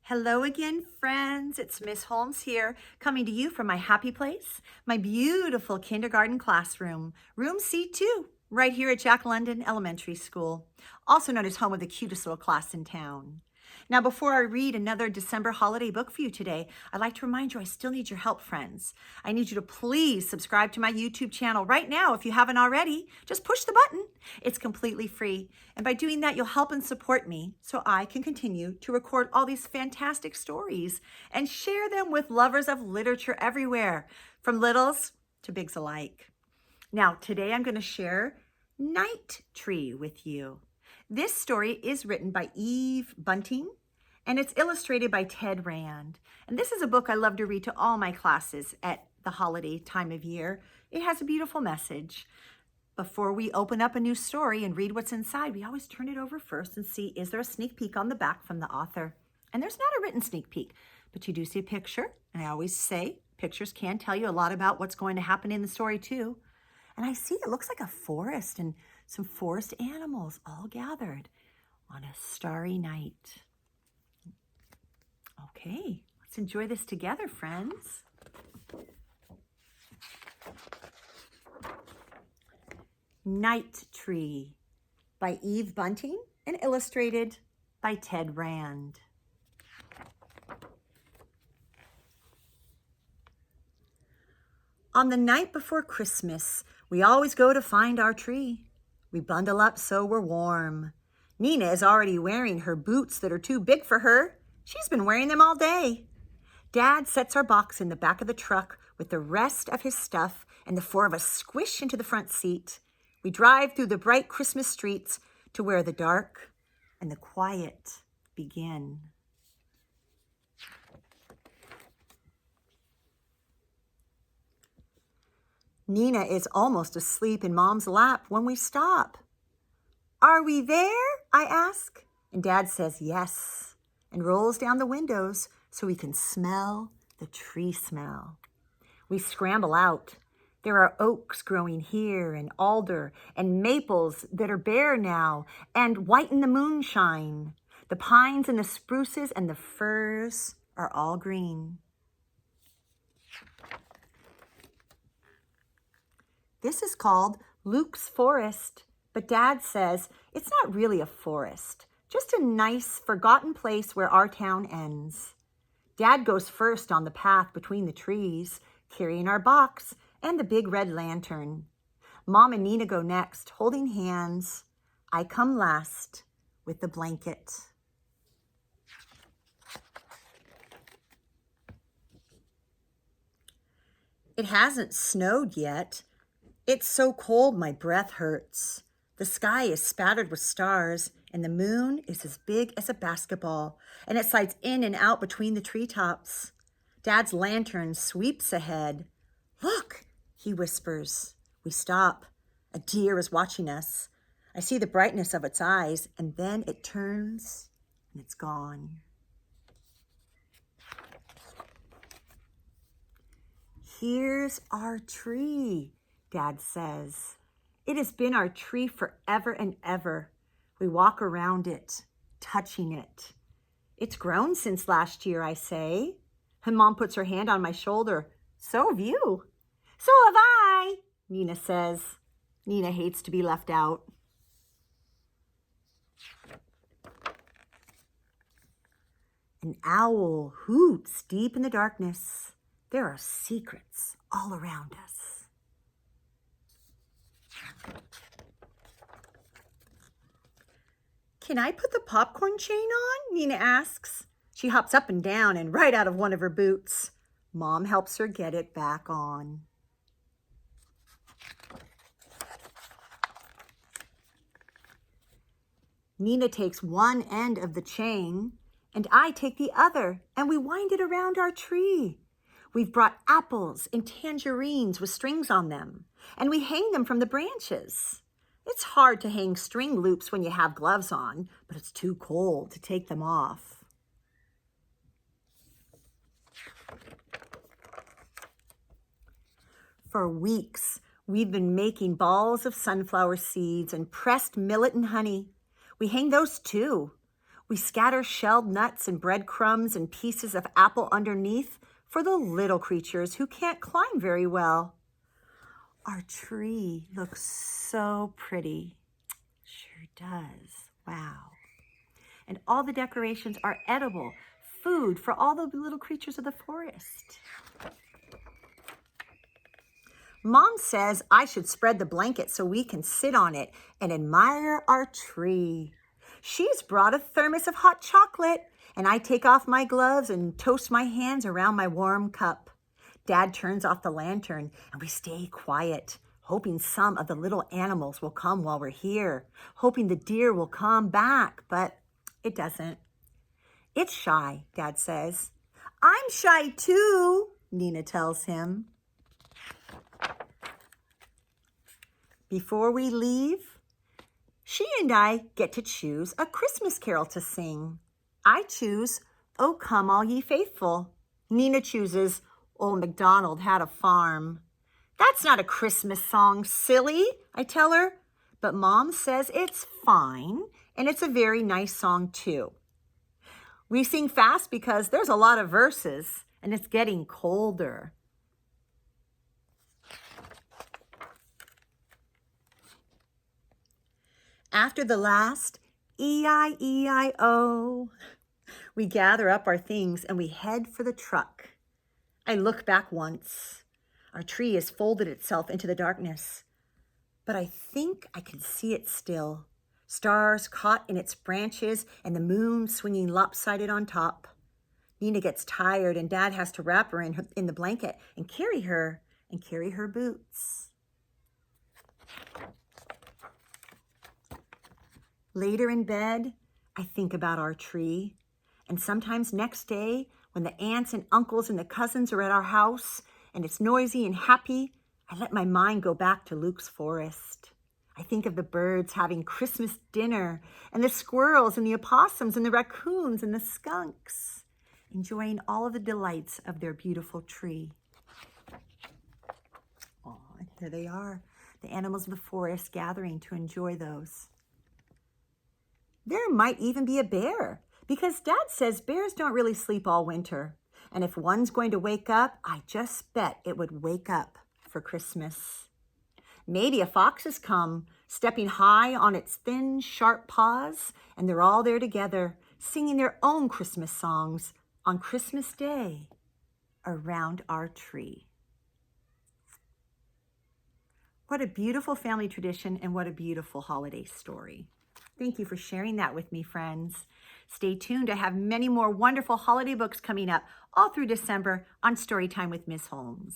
Hello again, friends. It's Miss Holmes here, coming to you from my happy place, my beautiful kindergarten classroom, room C2, right here at Jack London Elementary School, also known as home of the cutest little class in town. Now, before I read another December holiday book for you today, I'd like to remind you I still need your help, friends. I need you to please subscribe to my YouTube channel right now if you haven't already. Just push the button. It's completely free. And by doing that, you'll help and support me so I can continue to record all these fantastic stories and share them with lovers of literature everywhere, from littles to bigs alike. Now, today I'm going to share Night Tree with you. This story is written by Eve Bunting, and it's illustrated by Ted Rand. And this is a book I love to read to all my classes at the holiday time of year. It has a beautiful message. Before we open up a new story and read what's inside, we always turn it over first and see, is there a sneak peek on the back from the author? And there's not a written sneak peek, but you do see a picture. And I always say pictures can tell you a lot about what's going to happen in the story too. And I see it looks like a forest and some forest animals all gathered on a starry night. Okay, let's enjoy this together, friends. Night Tree by Eve Bunting and illustrated by Ted Rand. On the night before Christmas, we always go to find our tree. We bundle up so we're warm. Nina is already wearing her boots that are too big for her. She's been wearing them all day. Dad sets our box in the back of the truck with the rest of his stuff, and the four of us squish into the front seat. We drive through the bright Christmas streets to where the dark and the quiet begin. Nina is almost asleep in Mom's lap when we stop. "Are we there?" I ask, and Dad says yes and rolls down the windows so we can smell the tree smell. We scramble out. There are oaks growing here and alder and maples that are bare now and white in the moonshine. The pines and the spruces and the firs are all green. This is called Luke's Forest, but Dad says it's not really a forest, just a nice, forgotten place where our town ends. Dad goes first on the path between the trees, carrying our box and the big red lantern. Mom and Nina go next, holding hands. I come last with the blanket. It hasn't snowed yet. It's so cold my breath hurts. The sky is spattered with stars, and the moon is as big as a basketball, and it slides in and out between the treetops. Dad's lantern sweeps ahead. "Look," he whispers. We stop. A deer is watching us. I see the brightness of its eyes, and then it turns and it's gone. "Here's our tree," Dad says. "It has been our tree forever and ever. We walk around it, touching it. It's grown since last year," I say. And Mom puts her hand on my shoulder. "So have you." "So have I," Nina says. Nina hates to be left out. An owl hoots deep in the darkness. There are secrets all around us. "Can I put the popcorn chain on?" Nina asks. She hops up and down and right out of one of her boots. Mom helps her get it back on. Nina takes one end of the chain, and I take the other, and we wind it around our tree. We've brought apples and tangerines with strings on them, and we hang them from the branches. It's hard to hang string loops when you have gloves on, but it's too cold to take them off. For weeks, we've been making balls of sunflower seeds and pressed millet and honey. We hang those too. We scatter shelled nuts and breadcrumbs and pieces of apple underneath for the little creatures who can't climb very well. Our tree looks so pretty. Sure does. Wow. And all the decorations are edible, food for all the little creatures of the forest. Mom says I should spread the blanket so we can sit on it and admire our tree. She's brought a thermos of hot chocolate, and I take off my gloves and toast my hands around my warm cup. Dad turns off the lantern, and we stay quiet, hoping some of the little animals will come while we're here, hoping the deer will come back, but it doesn't. It's shy, Dad says. I'm shy too, Nina tells him. Before we leave, she and I get to choose a Christmas carol to sing. I choose, "O Come All Ye Faithful." Nina chooses, "Old MacDonald Had a Farm." That's not a Christmas song, silly, I tell her. But Mom says it's fine, and it's a very nice song too. We sing fast because there's a lot of verses, and it's getting colder. After the last E-I-E-I-O, we gather up our things and we head for the truck. I look back once. Our tree has folded itself into the darkness, but I think I can see it still. Stars caught in its branches and the moon swinging lopsided on top. Nina gets tired and Dad has to wrap her in the blanket and carry her boots. Later in bed, I think about our tree. And sometimes next day, when the aunts and uncles and the cousins are at our house and it's noisy and happy, I let my mind go back to Luke's forest. I think of the birds having Christmas dinner and the squirrels and the opossums and the raccoons and the skunks, enjoying all of the delights of their beautiful tree. Oh, and here they are, the animals of the forest gathering to enjoy those. There might even be a bear, because Dad says bears don't really sleep all winter. And if one's going to wake up, I just bet it would wake up for Christmas. Maybe a fox has come, stepping high on its thin, sharp paws, and they're all there together, singing their own Christmas songs on Christmas Day around our tree. What a beautiful family tradition, and what a beautiful holiday story. Thank you for sharing that with me, friends. Stay tuned. I have many more wonderful holiday books coming up all through December on Storytime with Ms. Holmes.